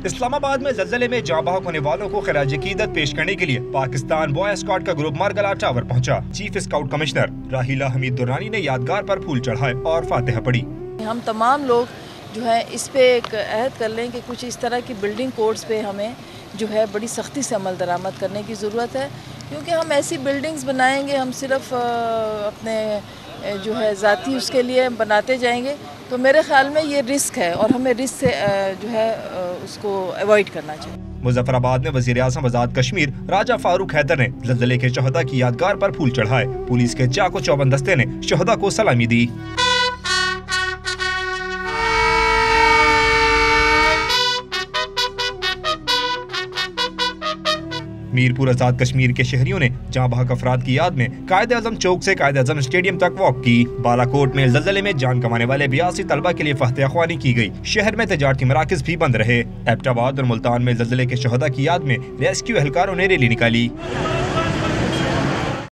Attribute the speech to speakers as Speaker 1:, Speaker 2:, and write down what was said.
Speaker 1: इस्लामाबाद में ज़लज़ले में जाँ बहक होने वालों को खराज अकीदत पेश करने के लिए पाकिस्तान बॉय स्काउट का ग्रुप मारगला टावर पहुंचा। चीफ स्काउट कमिश्नर राहिला हमीद दुरानी ने यादगार पर फूल चढ़ाए और फातिहा पढ़ी।
Speaker 2: हम तमाम लोग जो है इस पे एक अहद कर लें कि कुछ इस तरह की बिल्डिंग कोड्स पे हमें जो है बड़ी सख्ती से अमल दरामद करने की ज़रूरत है, क्योंकि हम ऐसी बिल्डिंग्स बनाएंगे, हम सिर्फ अपने जो है ज़ाती उसके लिए बनाते जाएंगे, तो मेरे ख्याल में ये रिस्क है और हमें रिस्क से जो है उसको अवॉइड करना चाहिए।
Speaker 1: मुजफ्फराबाद में वज़ीर आज़म आज़ाद कश्मीर राजा फारूक हैदर ने ज़लज़ले के शहदा की यादगार पर फूल चढ़ाए। पुलिस के चाको चौबंद दस्ते ने शहदा को सलामी दी। मीरपुर आजाद कश्मीर के शहरियों ने जाँ बहक अफराद की याद में कायद आज़म चौक से कायद आज़म स्टेडियम तक वॉक की। बालाकोट में ज़लज़ले में जान कमाने वाले 82 तलबा के लिए फातिहा ख्वानी की गई। शहर में तजारती मराकज़ भी बंद रहे। एबटाबाद और मुल्तान में ज़लज़ले के शहदा की याद में रेस्क्यू एहलकारों ने रैली निकाली।